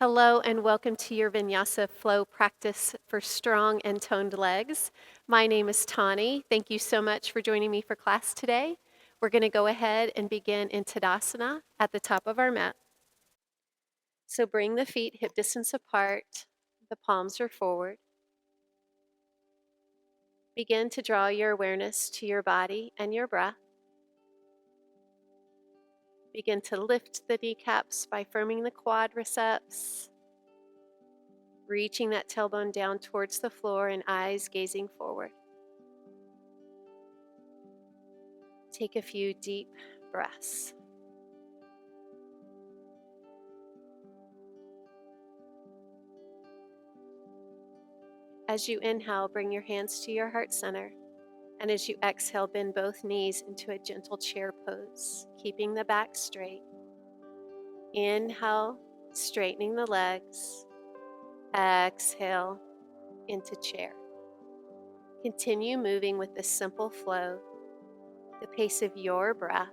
Hello and welcome to your Vinyasa flow practice for strong and toned legs. My name is Tani. Thank you so much for joining me for class today. We're going to go ahead and begin in Tadasana at the top of our mat. So bring the feet hip distance apart, the palms are forward. Begin to draw your awareness to your body and your breath. Begin to lift the kneecaps by firming the quadriceps, reaching that tailbone down towards the floor and eyes gazing forward. Take a few deep breaths. As you inhale, bring your hands to your heart center. And as you exhale, bend both knees into a gentle chair pose, keeping the back straight. Inhale, straightening the legs. Exhale into chair. Continue moving with this simple flow, the pace of your breath.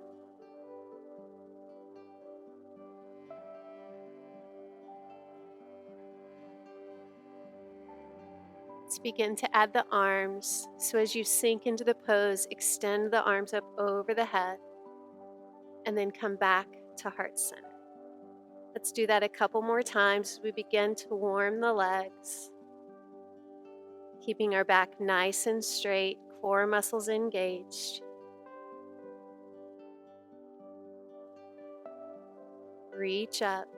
Let's begin to add the arms. So as you sink into the pose, extend the arms up over the head and then come back to heart center. Let's do that a couple more times as we begin to warm the legs, keeping our back nice and straight, core muscles engaged. Reach up.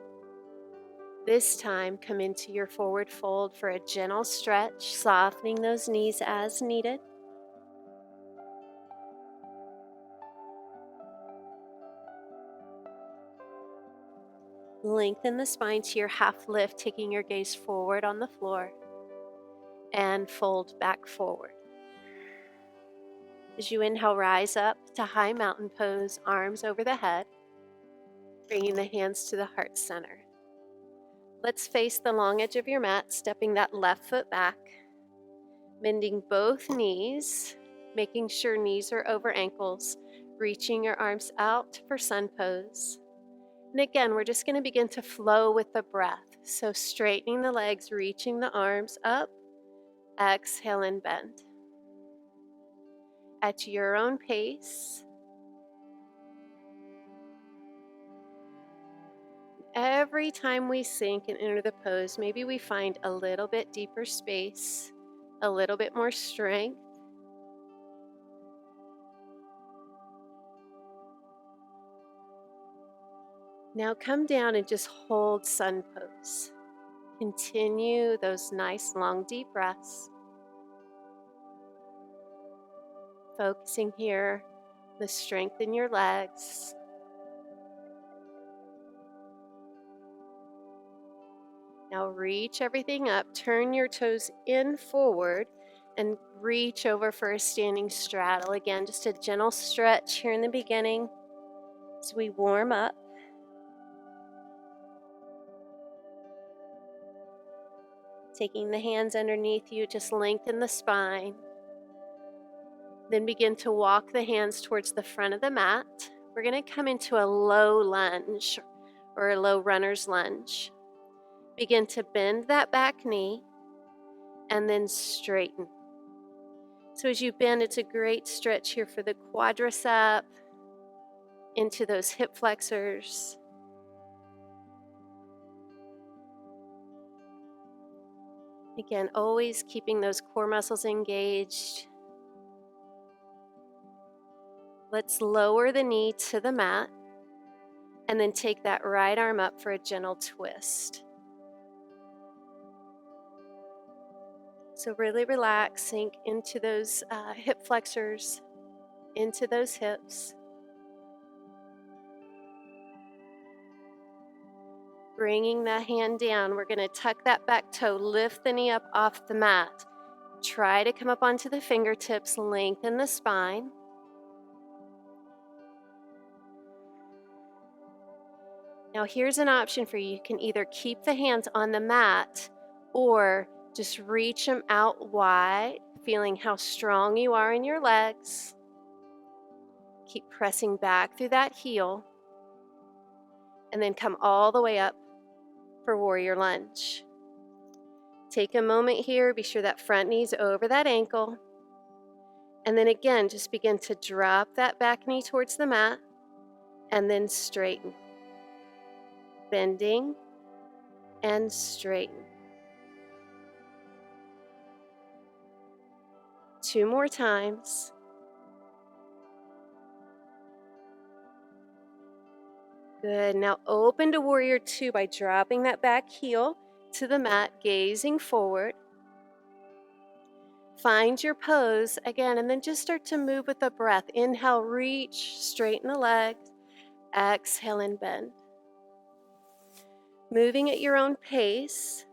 This time, come into your forward fold for a gentle stretch, softening those knees as needed. Lengthen the spine to your half lift, taking your gaze forward on the floor, and fold back forward. As you inhale, rise up to high mountain pose, arms over the head, bringing the hands to the heart center. Let's face the long edge of your mat, stepping that left foot back, bending both knees, making sure knees are over ankles, reaching your arms out for sun pose. And again, we're just going to begin to flow with the breath. So straightening the legs, reaching the arms up, exhale and bend. At your own pace. Every time we sink and enter the pose, maybe we find a little bit deeper space, a little bit more strength. Now come down and just hold sun pose. Continue those nice long deep breaths. Focusing here, the strength in your legs. Now reach everything up, turn your toes in forward and reach over for a standing straddle. Again, just a gentle stretch here in the beginning as we warm up. Taking the hands underneath you, just lengthen the spine. Then begin to walk the hands towards the front of the mat. We're going to come into a low lunge or a low runner's lunge. Begin to bend that back knee and then straighten. So as you bend, it's a great stretch here for the quadricep, into those hip flexors. Again, always keeping those core muscles engaged. Let's lower the knee to the mat and then take that right arm up for a gentle twist. So really relax, sink into those hip flexors, into those hips. Bringing that hand down, we're going to tuck that back toe, lift the knee up off the mat. Try to come up onto the fingertips, lengthen the spine. Now here's an option for you. You can either keep the hands on the mat or just reach them out wide, feeling how strong you are in your legs. Keep pressing back through that heel and then come all the way up for warrior lunge. Take a moment here, be sure that front knee's over that ankle. And then again, just begin to drop that back knee towards the mat and then straighten. Bending and straighten. 2 more times. Good. Now open to warrior 2 by dropping that back heel to the mat, gazing forward. Find your pose again, and then just start to move with the breath. Inhale, reach, straighten the legs. Exhale and bend. Moving at your own pace.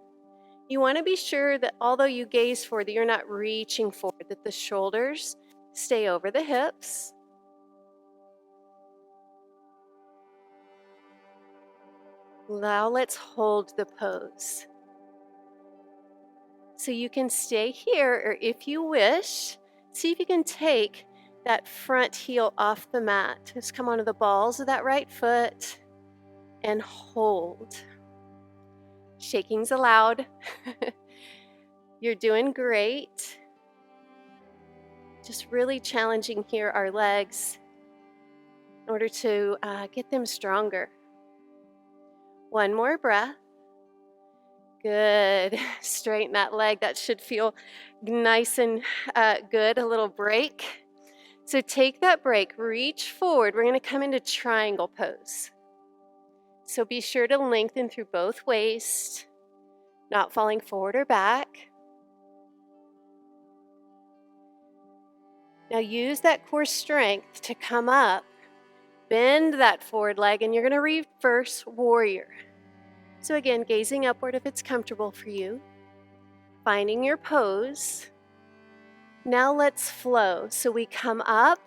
You want to be sure that although you gaze forward, that you're not reaching forward, that the shoulders stay over the hips. Now let's hold the pose. So you can stay here, or if you wish, see if you can take that front heel off the mat. Just come onto the balls of that right foot and hold. Shaking's allowed. You're doing great. Just really challenging here our legs in order to get them stronger. One more breath. Good. Straighten that leg. That should feel nice and good. A little break. So take that break. Reach forward. We're going to come into triangle pose. So be sure to lengthen through both waists, not falling forward or back. Now use that core strength to come up. Bend that forward leg, and you're going to reverse warrior. So again, gazing upward if it's comfortable for you. Finding your pose. Now let's flow. So we come up,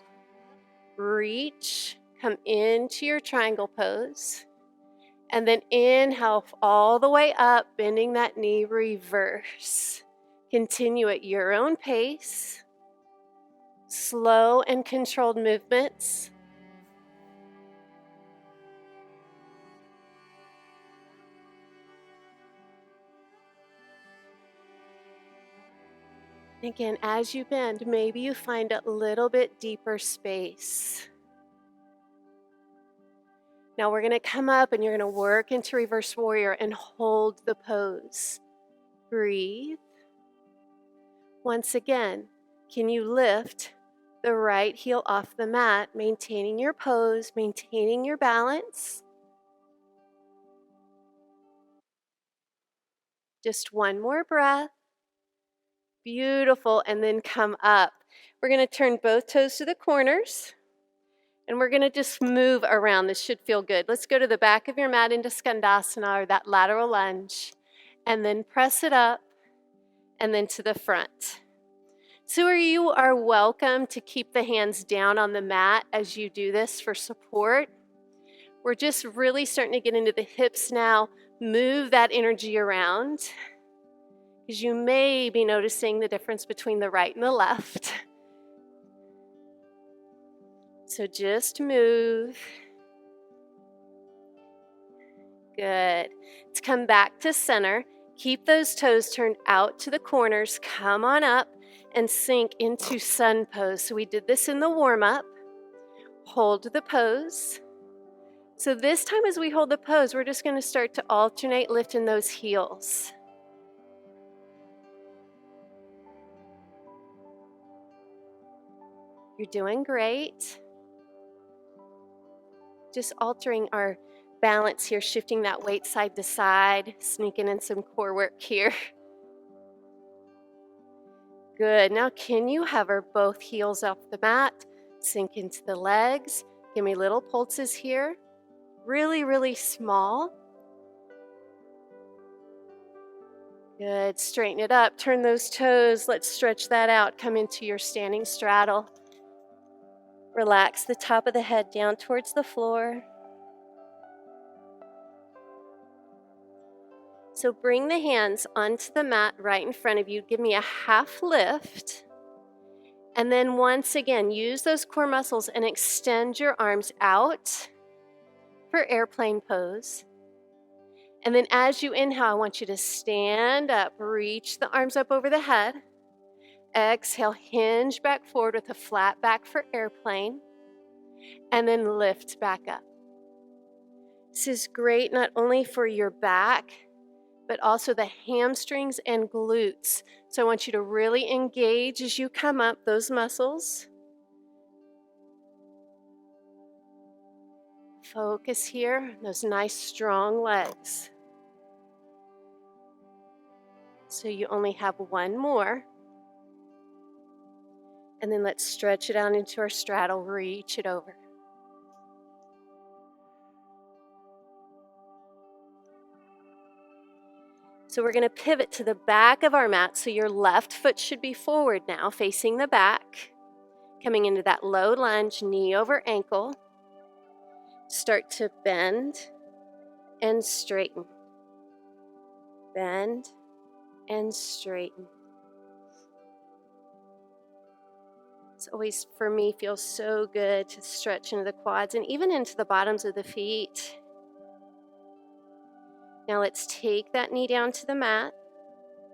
reach, come into your triangle pose. And then inhale all the way up, bending that knee, reverse. Continue at your own pace. Slow and controlled movements. Again, as you bend, maybe you find a little bit deeper space. Now we're going to come up and you're going to work into reverse warrior and hold the pose. Breathe. Once again, can you lift the right heel off the mat, maintaining your pose, maintaining your balance? Just one more breath. Beautiful. And then come up. We're going to turn both toes to the corners. And we're going to just move around. This should feel good. Let's go to the back of your mat into skandasana, or that lateral lunge. And then press it up. And then to the front. So you are welcome to keep the hands down on the mat as you do this for support. We're just really starting to get into the hips now. Move that energy around. Because you may be noticing the difference between the right and the left. So just move. Good. Let's come back to center. Keep those toes turned out to the corners. Come on up and sink into sun pose. So we did this in the warm-up. Hold the pose. So this time as we hold the pose, we're just going to start to alternate lifting those heels. You're doing great. Just altering our balance here, shifting that weight side to side, sneaking in some core work here. Good. Now can you hover both heels off the mat, sink into the legs. Give me little pulses here. Really, really small. Good. Straighten it up. Turn those toes. Let's stretch that out. Come into your standing straddle. Relax the top of the head down towards the floor. So bring the hands onto the mat right in front of you. Give me a half lift. And then once again, use those core muscles and extend your arms out for airplane pose. And then as you inhale, I want you to stand up, reach the arms up over the head. Exhale, hinge back forward with a flat back for airplane, and then lift back up. This is great not only for your back, but also the hamstrings and glutes. So I want you to really engage as you come up those muscles. Focus here, those nice strong legs. So you only have one more. And then let's stretch it out into our straddle, reach it over. So we're going to pivot to the back of our mat. So your left foot should be forward now, facing the back. Coming into that low lunge, knee over ankle. Start to bend and straighten. Bend and straighten. It's always, for me, feels so good to stretch into the quads and even into the bottoms of the feet. Now let's take that knee down to the mat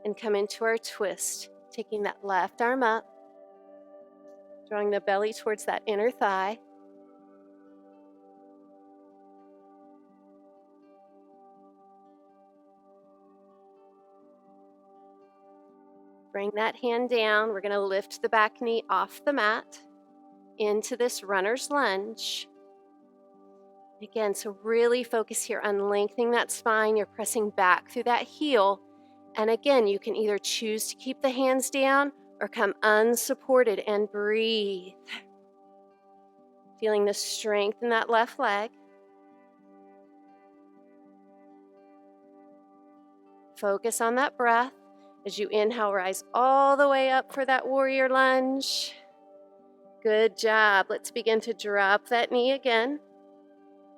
and come into our twist. Taking that left arm up, drawing the belly towards that inner thigh. Bring that hand down. We're going to lift the back knee off the mat into this runner's lunge. Again, so really focus here on lengthening that spine. You're pressing back through that heel. And again, you can either choose to keep the hands down or come unsupported and breathe. Feeling the strength in that left leg. Focus on that breath. As you inhale, rise all the way up for that warrior lunge. Good job. Let's begin to drop that knee again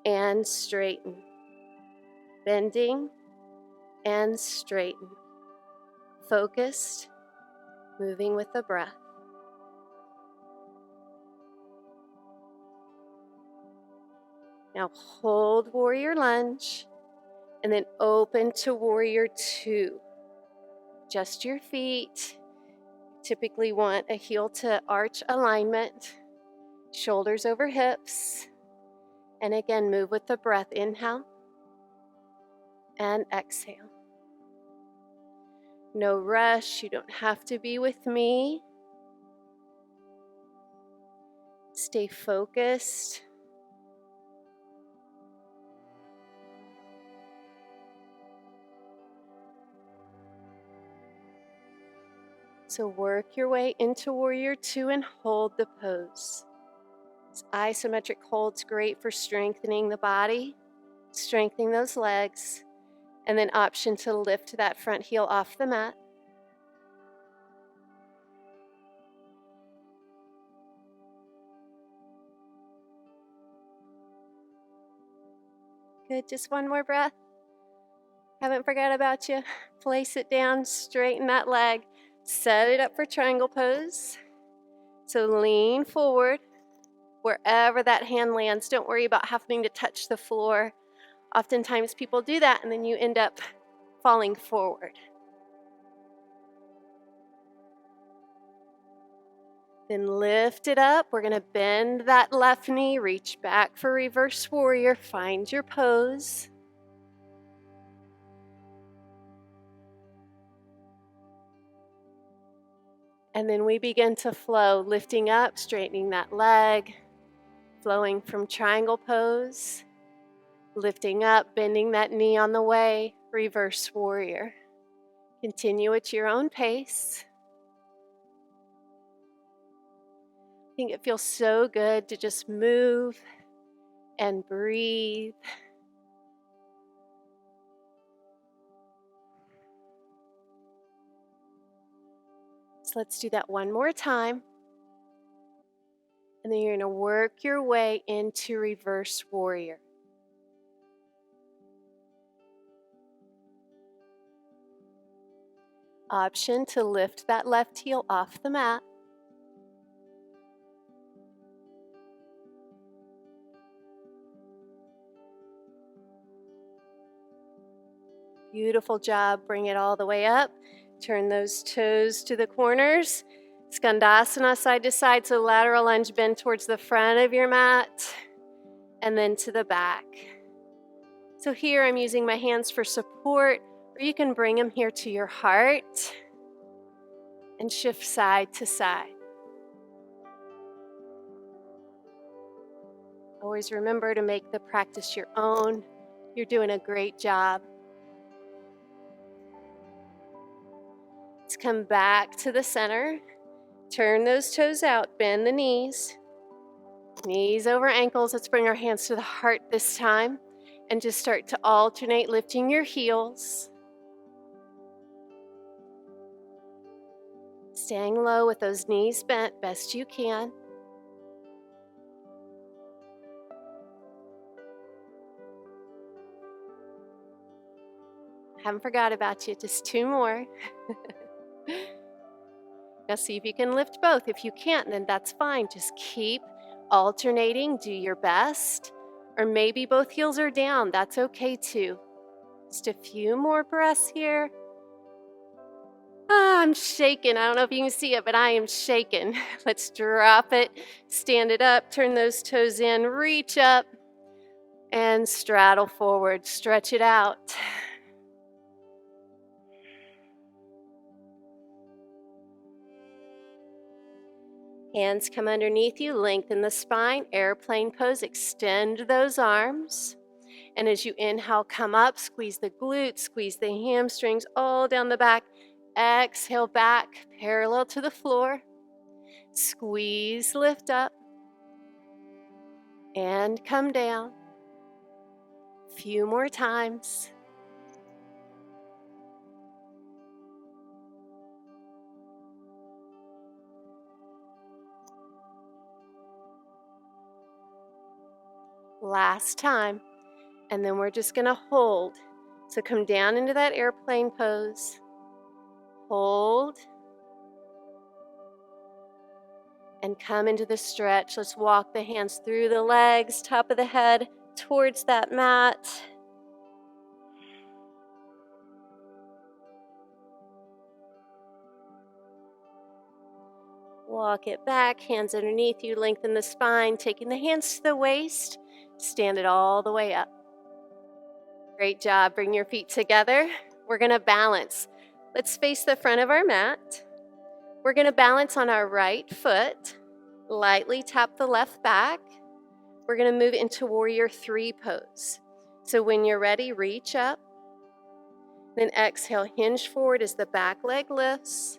and straighten. Bending and straighten. Focused, moving with the breath. Now hold warrior lunge and then open to warrior two. Just your feet. Typically want a heel to arch alignment. Shoulders over hips. And again, move with the breath. Inhale and exhale. No rush. You don't have to be with me. Stay focused. So work your way into warrior two and hold the pose. This isometric hold's great for strengthening the body, strengthening those legs, and then option to lift that front heel off the mat. Good, just one more breath. Haven't forgot about you. Place it down, straighten that leg, set it up for triangle pose. So lean forward wherever that hand lands. Don't worry about having to touch the floor. Oftentimes people do that and then you end up falling forward. Then lift it up. We're going to bend that left knee, reach back for reverse warrior. Find your pose. And then we begin to flow, lifting up, straightening that leg, flowing from triangle pose, lifting up, bending that knee on the way, reverse warrior. Continue at your own pace. I think it feels so good to just move and breathe. So let's do that one more time. And then you're going to work your way into reverse warrior. Option to lift that left heel off the mat. Beautiful job. Bring it all the way up. Turn those toes to the corners. Skandasana, side to side, so lateral lunge, bend towards the front of your mat and then to the back. So here I'm using my hands for support, or you can bring them here to your heart and shift side to side. Always remember to make the practice your own. You're doing a great job. Let's come back to the center. Turn those toes out, bend the knees. Knees over ankles. Let's bring our hands to the heart this time and just start to alternate lifting your heels. Staying low with those knees bent best you can. I haven't forgot about you, just 2 more. Now see if you can lift both. If you can't, then that's fine. Just keep alternating, do your best. Or maybe both heels are down, that's okay too. Just a few more breaths here. I'm shaking. I don't know if you can see it, but I am shaking. Let's drop it, stand it up, turn those toes in, reach up, and straddle forward. Stretch it out. Hands come underneath you, lengthen the spine, airplane pose, extend those arms. And as you inhale, come up, squeeze the glutes, squeeze the hamstrings all down the back. Exhale back, parallel to the floor. Squeeze, lift up, and come down. A few more times. Last time. And then we're just gonna hold. So come down into that airplane pose. Hold. And come into the stretch. Let's walk the hands through the legs, top of the head, towards that mat. Walk it back, hands underneath you, lengthen the spine, taking the hands to the waist, stand it all the way up. Great job, bring your feet together. We're gonna balance. Let's face the front of our mat. We're gonna balance on our right foot, lightly tap the left back. We're gonna move into warrior 3 pose. So when you're ready, reach up, then exhale, hinge forward as the back leg lifts.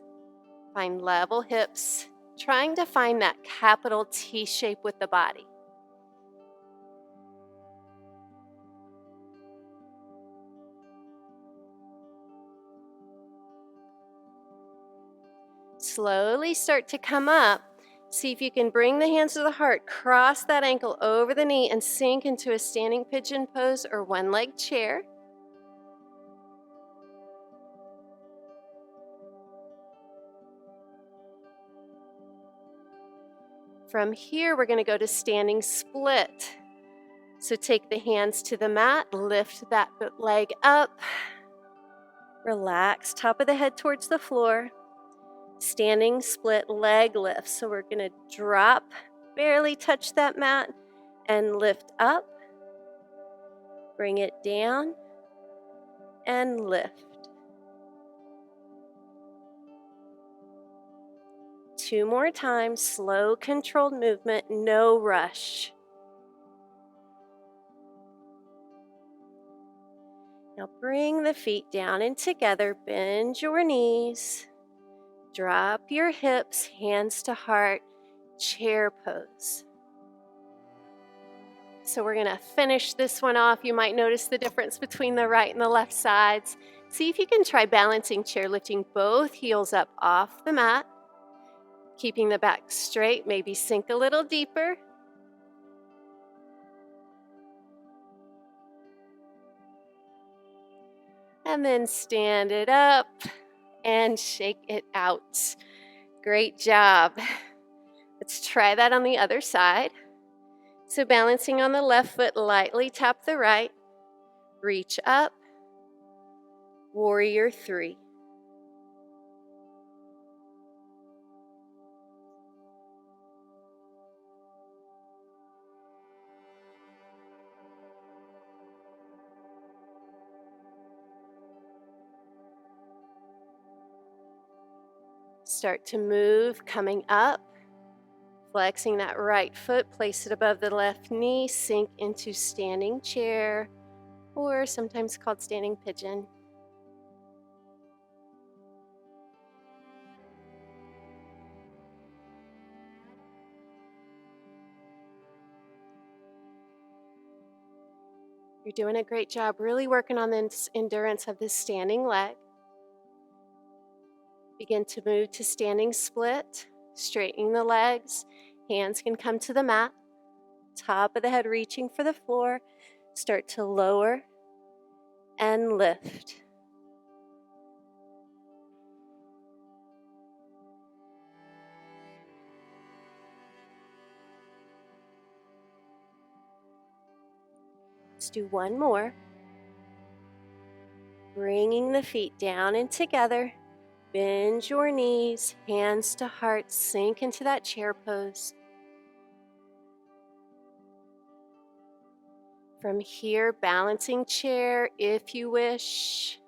Find level hips, trying to find that capital T shape with the body. Slowly start to come up. See if you can bring the hands to the heart, cross that ankle over the knee and sink into a standing pigeon pose or one-leg chair. From here, we're going to go to standing split. So take the hands to the mat, lift that leg up, relax, top of the head towards the floor. Standing split leg lift. So we're going to drop, barely touch that mat, and lift up. Bring it down and lift. 2 more times, slow, controlled movement, no rush. Now bring the feet down and together, bend your knees, drop your hips, hands to heart, chair pose. So we're gonna finish this one off. You might notice the difference between the right and the left sides. See if you can try balancing chair, lifting both heels up off the mat, keeping the back straight, maybe sink a little deeper. And then stand it up and shake it out. Great job. Let's try that on the other side. So balancing on the left foot, lightly tap the right, reach up, Warrior 3. Start to move, coming up, flexing that right foot, place it above the left knee, sink into standing chair, or sometimes called standing pigeon. You're doing a great job, really working on the endurance of this standing leg. Begin to move to standing split, straightening the legs. Hands can come to the mat. Top of the head reaching for the floor. Start to lower and lift. Let's do one more. Bringing the feet down and together. Bend your knees, hands to heart, sink into that chair pose. From here, balancing chair if you wish.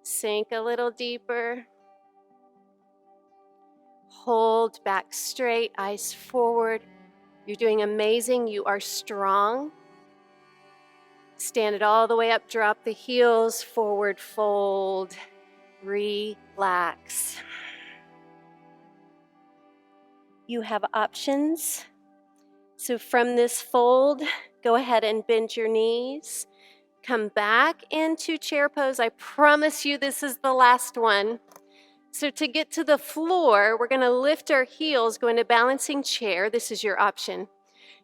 Sink a little deeper. Hold back straight, eyes forward. You're doing amazing. You are strong. Stand it all the way up, drop the heels, forward fold, relax. You have options. So from this fold, go ahead and bend your knees. Come back into chair pose. I promise you this is the last one. So to get to the floor, we're going to lift our heels, go into balancing chair. This is your option.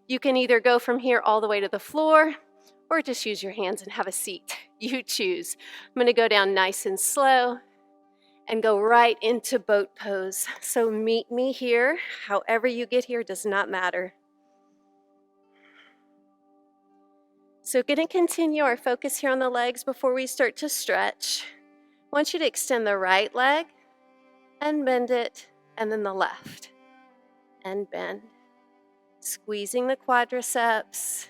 You can either go from here all the way to the floor or just use your hands and have a seat. You choose. I'm going to go down nice and slow and go right into boat pose. So meet me here. However you get here does not matter. So going to continue our focus here on the legs before we start to stretch. I want you to extend the right leg and bend it, and then the left and bend. Squeezing the quadriceps.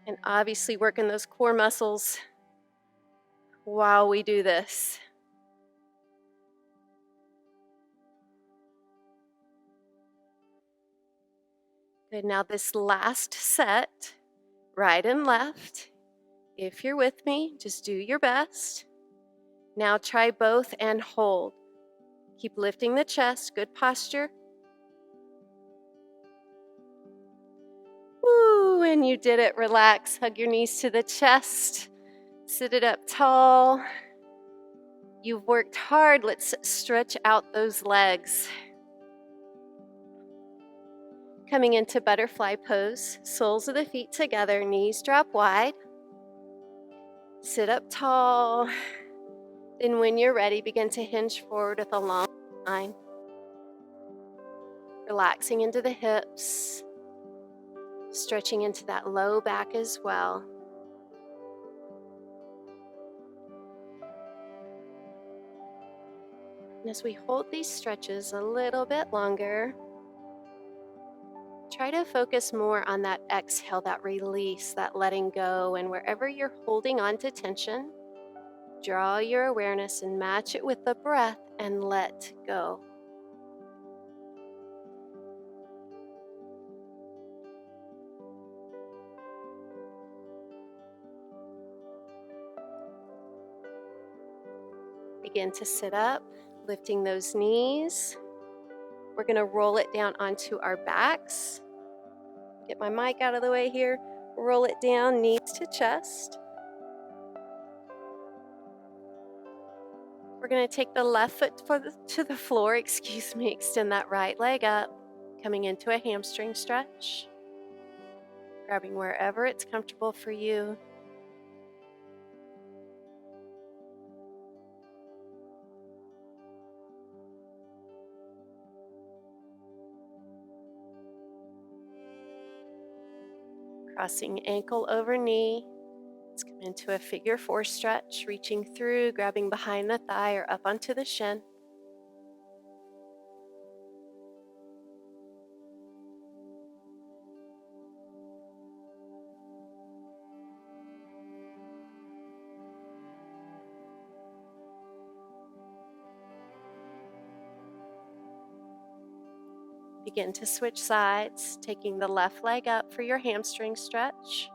And obviously working those core muscles while we do this. Good, now this last set, right and left. If you're with me, just do your best. Now try both and hold. Keep lifting the chest, good posture. Woo, and you did it, relax. Hug your knees to the chest. Sit it up tall. You've worked hard, let's stretch out those legs. Coming into butterfly pose, soles of the feet together, knees drop wide. Sit up tall. Then when you're ready, begin to hinge forward with a long spine. Relaxing into the hips. Stretching into that low back as well. And as we hold these stretches a little bit longer, try to focus more on that exhale, that release, that letting go, and wherever you're holding on to tension, draw your awareness and match it with the breath and let go. Begin to sit up, lifting those knees. We're going to roll it down onto our backs. Get my mic out of the way here. Roll it down, knees to chest. We're going to take the left foot to the floor, extend that right leg up, coming into a hamstring stretch. Grabbing wherever it's comfortable for you. Crossing ankle over knee. It's coming Into a figure 4 stretch, reaching through, grabbing behind the thigh or up onto the shin. Begin to switch sides, taking the left leg up for your hamstring stretch.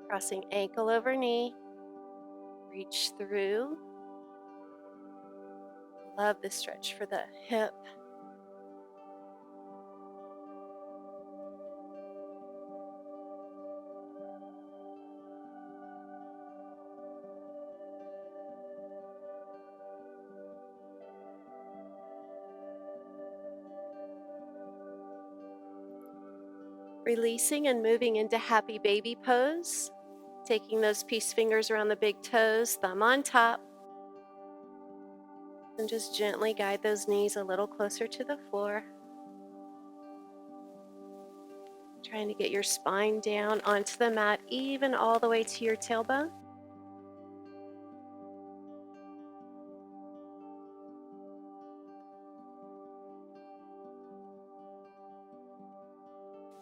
Crossing ankle over knee. Reach through. Love this stretch for the hip. Releasing and moving into happy baby pose. Taking those peace fingers around the big toes, thumb on top. And just gently guide those knees a little closer to the floor. Trying to get your spine down onto the mat, even all the way to your tailbone.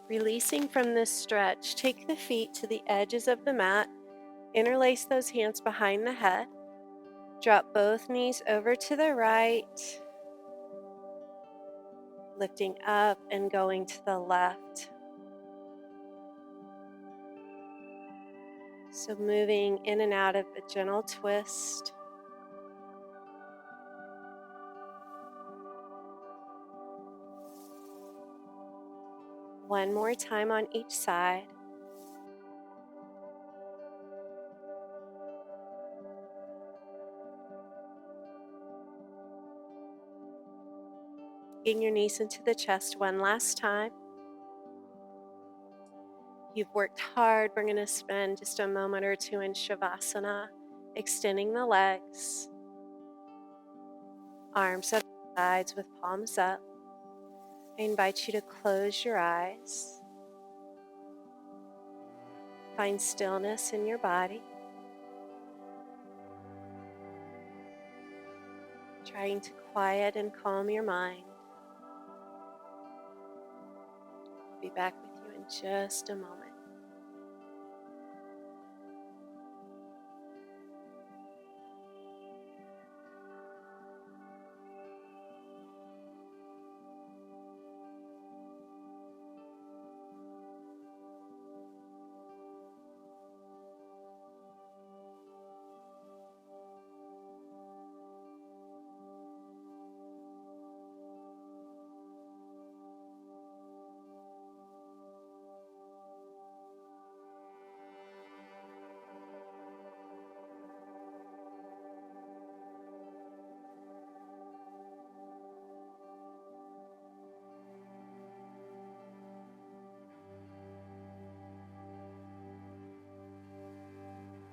Releasing from this stretch, take the feet to the edges of the mat, interlace those hands behind the head, drop both knees over to the right, lifting up and going to the left. So moving in and out of a gentle twist. One more time on each side. Getting your knees into the chest one last time. You've worked hard. We're going to spend just a moment or two in Shavasana, extending the legs, arms at the sides with palms up. I invite you to close your eyes. Find stillness in your body. Trying to quiet and calm your mind. I'll be back with you in just a moment.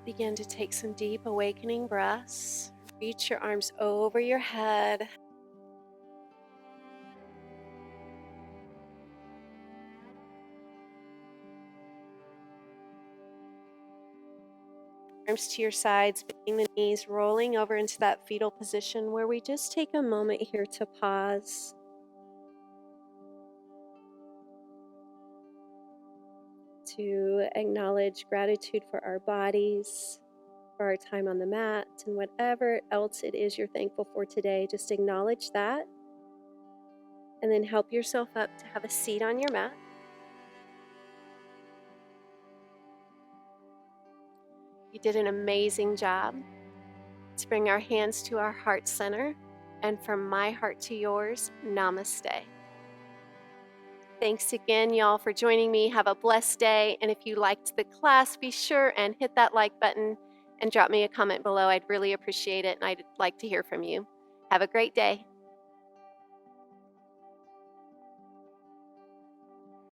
Begin to take some deep awakening breaths. Reach your arms over your head. Arms to your sides, bending the knees, rolling over into that fetal position where we just take a moment here to pause. To acknowledge gratitude for our bodies, for our time on the mat, and whatever else it is you're thankful for today, just acknowledge that. And then help yourself up to have a seat on your mat. You did an amazing job. Let's bring our hands to our heart center. And from my heart to yours, namaste. Thanks again, y'all, for joining me. Have a blessed day. And if you liked the class, be sure and hit that like button and drop me a comment below. I'd really appreciate it, and I'd like to hear from you. Have a great day.